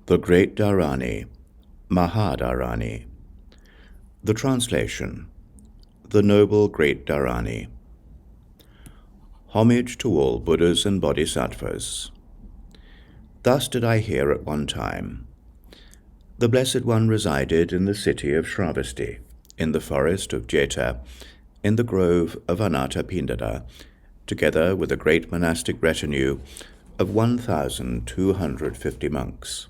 The Great Dhāraṇī, Mahā. The translation, the Noble Great Dhāraṇī. Homage to all Buddhas and Bodhisattvas. Thus did I hear at one time. The Blessed One resided in the city of Śrāvastī, in the forest of Jeta, in the grove of Ānanda, together with a great monastic retinue of 1,250 monks.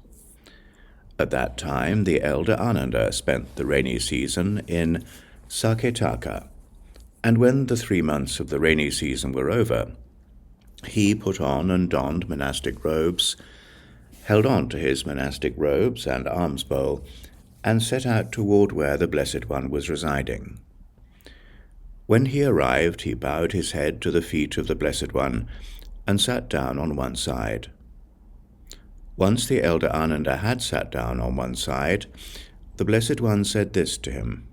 At that time the elder Ānanda spent the rainy season in Saketaka, and when the 3 months of the rainy season were over, he put on and donned monastic robes, held on to his monastic robes and alms bowl, and set out toward where the Blessed One was residing. When he arrived, he bowed his head to the feet of the Blessed One and sat down on one side. Once the elder Ānanda had sat down on one side, the Blessed One said this to him: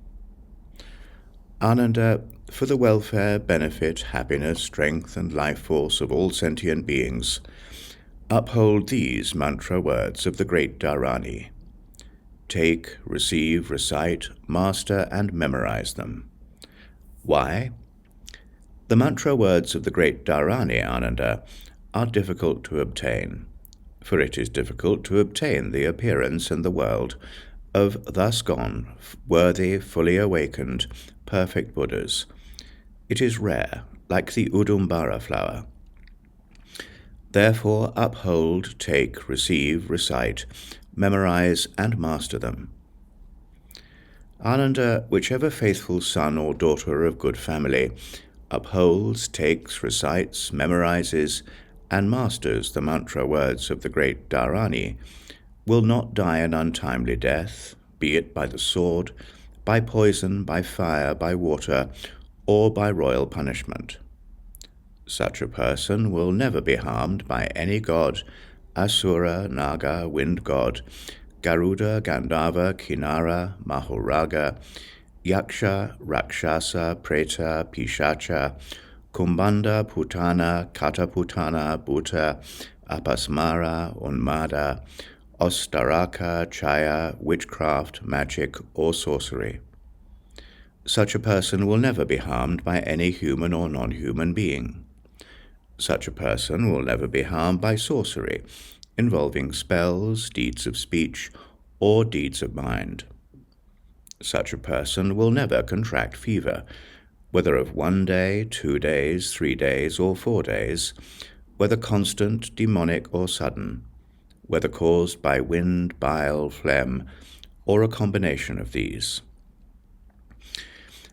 Ānanda, for the welfare, benefit, happiness, strength, and life force of all sentient beings, uphold these mantra words of the Great Dhāraṇī. Take, receive, recite, master, and memorize them. Why? The mantra words of the Great Dhāraṇī, Ānanda, are difficult to obtain, for it is difficult to obtain the appearance in the world of thus gone, worthy, fully awakened, perfect Buddhas. It is rare, like the Udumbara flower. Therefore uphold, take, receive, recite, memorize, and master them. Ānanda, whichever faithful son or daughter of good family upholds, takes, recites, memorizes, and masters the mantra words of the Great Dhāraṇī, will not die an untimely death, be it by the sword, by poison, by fire, by water, or by royal punishment. Such a person will never be harmed by any god, Asura, Naga, wind god, Garuda, Gandharva, Kinara, Mahuraga, Yaksha, Rakshasa, Preta, Pishacha, Kumbanda, Putana, Kataputana, Bhuta, Apasmara, Unmada, Ostaraka, Chaya, witchcraft, magic, or sorcery. Such a person will never be harmed by any human or non-human being. Such a person will never be harmed by sorcery, involving spells, deeds of speech, or deeds of mind. Such a person will never contract fever, whether of 1 day, 2 days, 3 days, or 4 days, whether constant, demonic, or sudden, whether caused by wind, bile, phlegm, or a combination of these.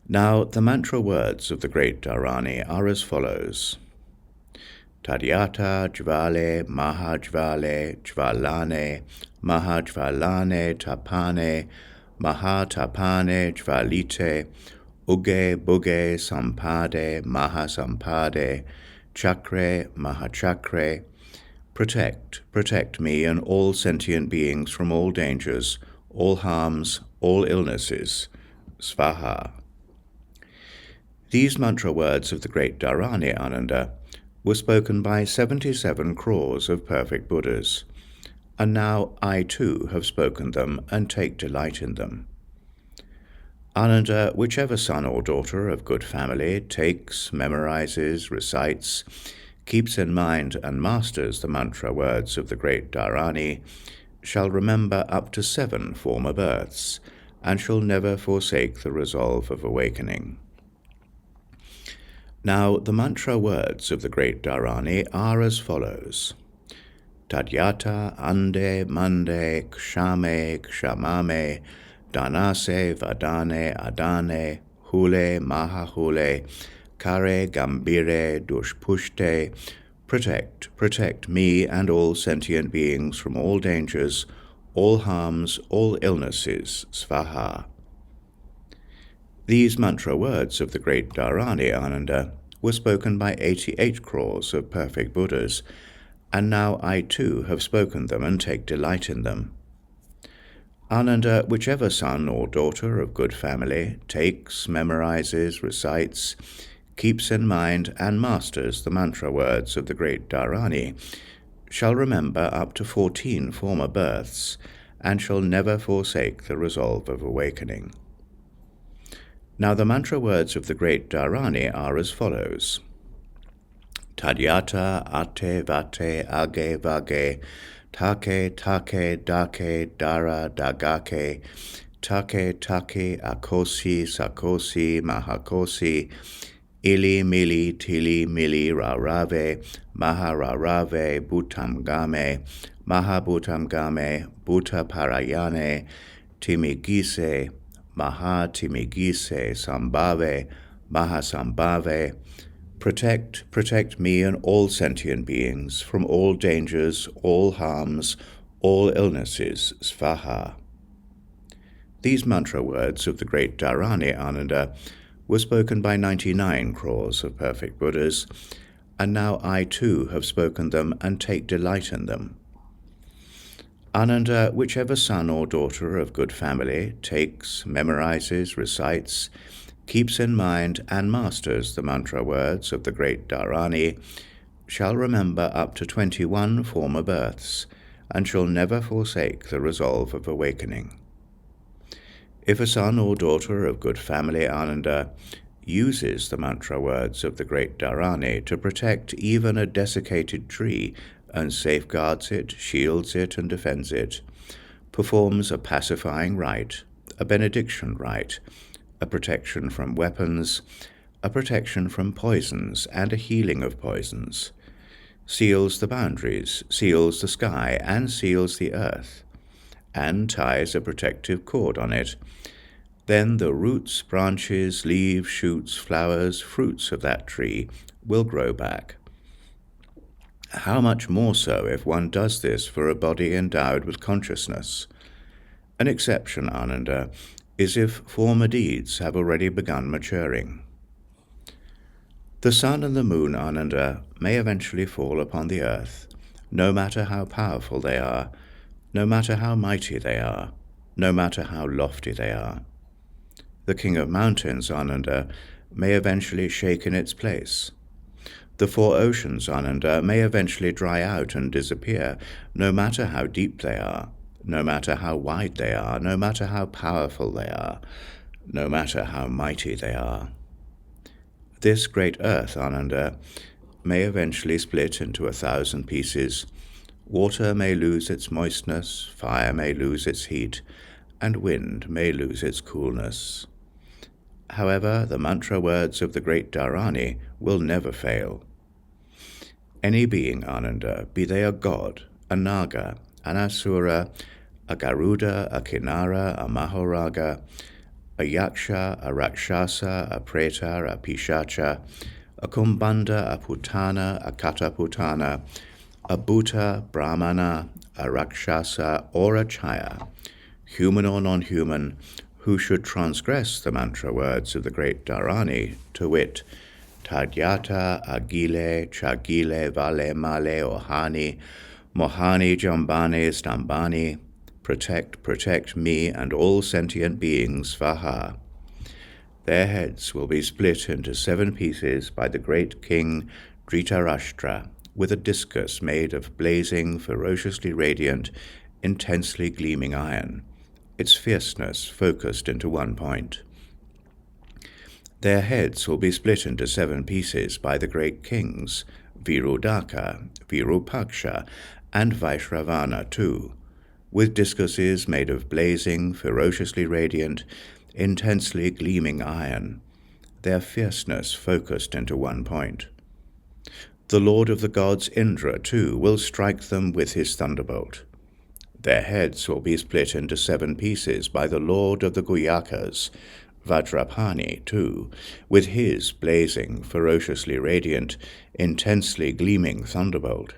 Now, the mantra words of the Great Dhāraṇī are as follows. Tadyata jvale mahā jvale jvalane mahā jvalane tapane mahā tapane jvalite uge buge sampade mahā sampade chakre mahā chakre. Protect me and all sentient beings from all dangers, all harms, all illnesses. Svaha. These mantra words of the Great Dhāraṇī, Ānanda, were spoken by 77 crores of perfect Buddhas, and now I too have spoken them and take delight in them. Ānanda, whichever son or daughter of good family takes, memorizes, recites, keeps in mind and masters the mantra words of the Great Dhāraṇī, shall remember up to 7 former births, and shall never forsake the resolve of awakening. Now, the mantra words of the Great Dhāraṇī are as follows. Tadyata ande mande kshame kshamame danase vadane adane hule mahahule kare gambire dushpushte. Protect me and all sentient beings from all dangers, all harms, all illnesses. Svaha. These mantra words of the Great Dhāraṇī, Ānanda, were spoken by 88 crores of perfect Buddhas, and now I too have spoken them and take delight in them. Ānanda, whichever son or daughter of good family takes, memorizes, recites, keeps in mind and masters the mantra words of the Great Dhāraṇī, shall remember up to 14 former births, and shall never forsake the resolve of awakening. Now the mantra words of the great Dhāraṇī are as follows. Tadyata ate vate age vage, take take dake dara dagake, take take akosi sakosi mahakosi, ili mili tili mili rarave, mahararave bhutamgame, mahabhutamgame bhutaparayane, timigise, mahā timigise sambhave, mahasambhave. Protect me and all sentient beings from all dangers, all harms, all illnesses, svaha. These mantra words of the great Dhāraṇī Ānanda were spoken by 99 crores of perfect Buddhas, and now I too have spoken them and take delight in them. Ānanda, whichever son or daughter of good family takes, memorizes, recites, keeps in mind and masters the mantra words of the great Dhāraṇī, shall remember up to 21 former births, and shall never forsake the resolve of awakening. If a son or daughter of good family, Ānanda, uses the mantra words of the great Dhāraṇī to protect even a desiccated tree, and safeguards it, shields it, and defends it, performs a pacifying rite, a benediction rite, a protection from weapons, a protection from poisons, and a healing of poisons, seals the boundaries, seals the sky, and seals the earth, and ties a protective cord on it, then the roots, branches, leaves, shoots, flowers, fruits of that tree will grow back. How much more so if one does this for a body endowed with consciousness? An exception, Ānanda, is if former deeds have already begun maturing. The sun and the moon, Ānanda, may eventually fall upon the earth, no matter how powerful they are, no matter how mighty they are, no matter how lofty they are. The king of mountains, Ānanda, may eventually shake in its place. The 4 oceans, Ānanda, may eventually dry out and disappear, no matter how deep they are, no matter how wide they are, no matter how powerful they are, no matter how mighty they are. This great earth, Ānanda, may eventually split into 1,000 pieces. Water may lose its moistness, fire may lose its heat, and wind may lose its coolness. However, the mantra words of the great Dhāraṇī will never fail. Any being, Ānanda, be they a god, a naga, an asura, a garuda, a kinara, a mahoraga, a yaksha, a rakshasa, a preta, a pishacha, a kumbanda, a putana, a kataputana, a bhuta, brahmana, a rakshasa, or a chaya, human or non-human, who should transgress the mantra words of the great Dhāraṇī, to wit, tadyata, agile, chagile, vale, male, ohani, mohani, jambani, stambani, protect me and all sentient beings, svaha. Their heads will be split into 7 pieces by the great king Dhritarashtra, with a discus made of blazing, ferociously radiant, intensely gleaming iron, its fierceness focused into one point. Their heads will be split into 7 pieces by the great kings Virudaka, Virupaksha, and Vaishravana too, with discuses made of blazing, ferociously radiant, intensely gleaming iron, their fierceness focused into one point. The lord of the gods, Indra, too, will strike them with his thunderbolt. Their heads will be split into 7 pieces by the lord of the Guyakas, Vajrapani, too, with his blazing, ferociously radiant, intensely gleaming thunderbolt,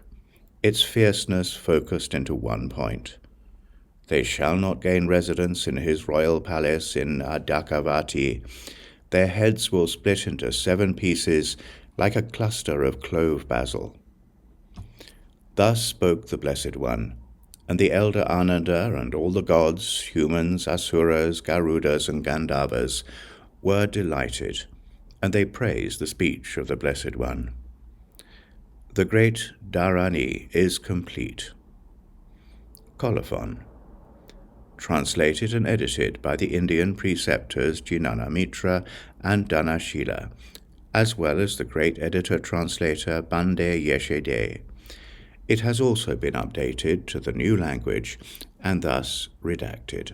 its fierceness focused into one point. They shall not gain residence in his royal palace in Adakavati. Their heads will split into 7 pieces like a cluster of clove basil. Thus spoke the Blessed One, and the elder Ānanda and all the gods, humans, asuras, garudas, and gandharvas were delighted, and they praised the speech of the Blessed One. The great Dhāraṇī is complete. Colophon. Translated and edited by the Indian preceptors Jnanamitra and Dhanashila, as well as the great editor-translator Bande Yeshede. It has also been updated to the new language and thus redacted.